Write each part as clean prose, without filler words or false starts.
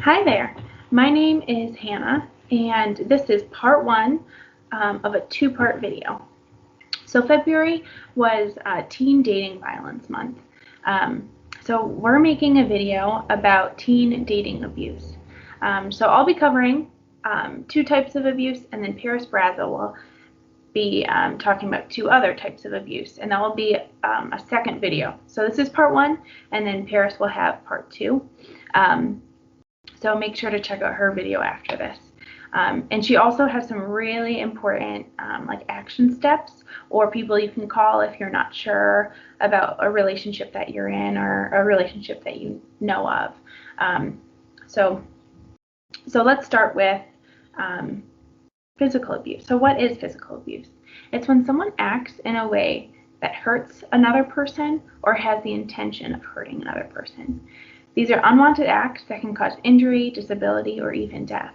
Hi there, my name is Hannah, and this is part one of a two-part video. So February was Teen Dating Violence Month. So we're making a video about teen dating abuse. So I'll be covering two types of abuse, and then Paris Braza will be talking about two other types of abuse, and that will be a second video. So this is part one, and then Paris will have part two. So make sure to check out her video after this. And she also has some really important like action steps or people you can call if you're not sure about a relationship that you're in or a relationship that you know of. So let's start with physical abuse. So what is physical abuse? It's when someone acts in a way that hurts another person or has the intention of hurting another person. These are unwanted acts that can cause injury, disability, or even death.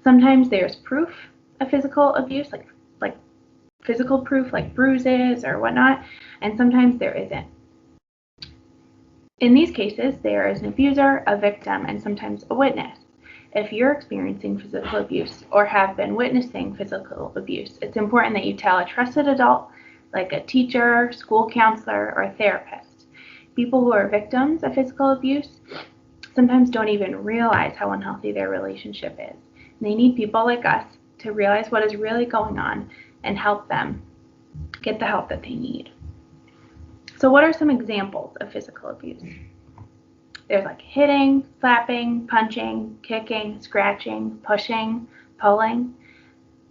Sometimes there's proof of physical abuse, like physical proof, like bruises or whatnot, and sometimes there isn't. In these cases, there is an abuser, a victim, and sometimes a witness. If you're experiencing physical abuse or have been witnessing physical abuse, it's important that you tell a trusted adult, like a teacher, school counselor, or a therapist. People who are victims of physical abuse sometimes don't even realize how unhealthy their relationship is. And they need people like us to realize what is really going on and help them get the help that they need. So what are some examples of physical abuse? There's like hitting, slapping, punching, kicking, scratching, pushing, pulling.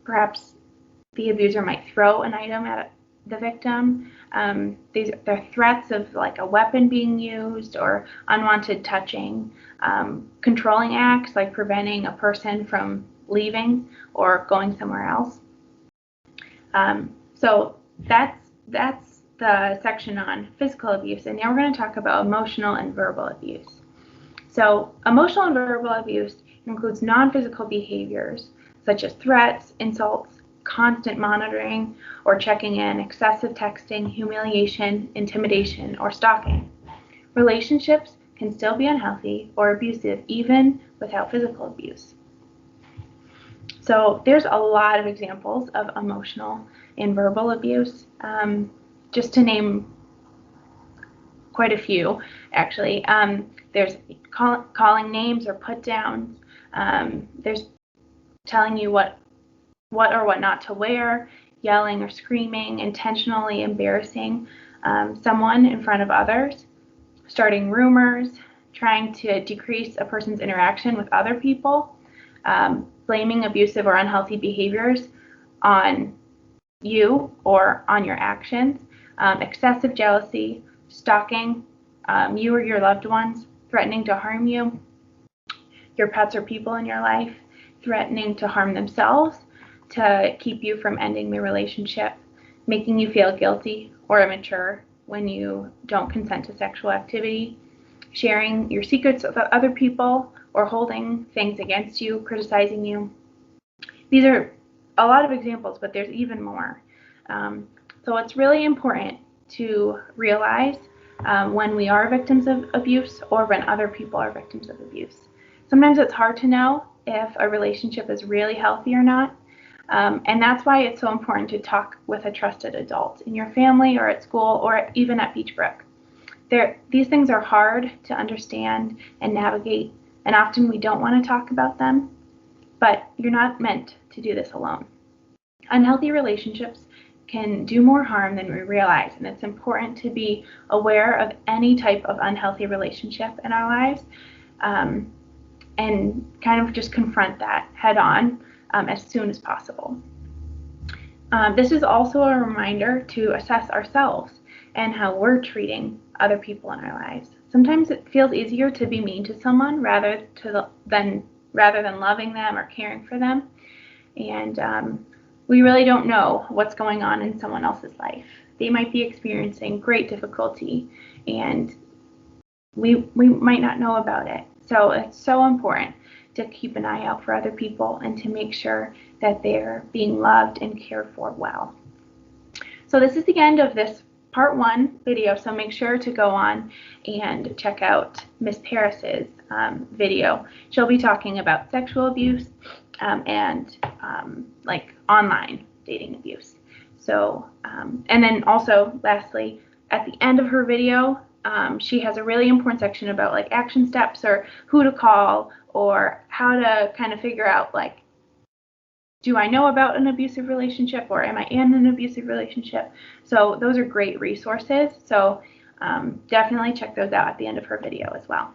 Perhaps the abuser might throw an item at the victim. They're threats of like a weapon being used or unwanted touching. Controlling acts like preventing a person from leaving or going somewhere else. So that's the section on physical abuse, and now we're going to talk about emotional and verbal abuse. So emotional and verbal abuse includes non-physical behaviors such as threats, insults, constant monitoring or checking in, excessive texting, humiliation, intimidation, or stalking. Relationships can still be unhealthy or abusive even without physical abuse. So there's a lot of examples of emotional and verbal abuse. Just to name quite a few, actually. There's calling names or put downs. There's telling you what or what not to wear, yelling or screaming, intentionally embarrassing someone in front of others, starting rumors, trying to decrease a person's interaction with other people, blaming abusive or unhealthy behaviors on you or on your actions, excessive jealousy, stalking you or your loved ones, threatening to harm you, your pets or people in your life, threatening to harm themselves to keep you from ending the relationship, making you feel guilty or immature when you don't consent to sexual activity, sharing your secrets with other people or holding things against you, criticizing you. These are a lot of examples, but there's even more. So it's really important to realize when we are victims of abuse or when other people are victims of abuse. Sometimes it's hard to know if a relationship is really healthy or not. And that's why it's so important to talk with a trusted adult in your family or at school or even at Beachbrook. These things are hard to understand and navigate, and often we don't want to talk about them, but you're not meant to do this alone. Unhealthy relationships can do more harm than we realize, and it's important to be aware of any type of unhealthy relationship in our lives and kind of just confront that head on as soon as possible. This is also a reminder to assess ourselves and how we're treating other people in our lives. Sometimes it feels easier to be mean to someone rather than loving them or caring for them, and we really don't know what's going on in someone else's life. They might be experiencing great difficulty, and we might not know about it. So it's so important to keep an eye out for other people and to make sure that they're being loved and cared for well. So this is the end of this part 1 video, so make sure to go on and check out Miss Paris's video. She'll be talking about sexual abuse and like online dating abuse. So, and then also lastly, at the end of her video, she has a really important section about like action steps or who to call or how to kind of figure out like, do I know about an abusive relationship or am I in an abusive relationship? So those are great resources. So definitely check those out at the end of her video as well.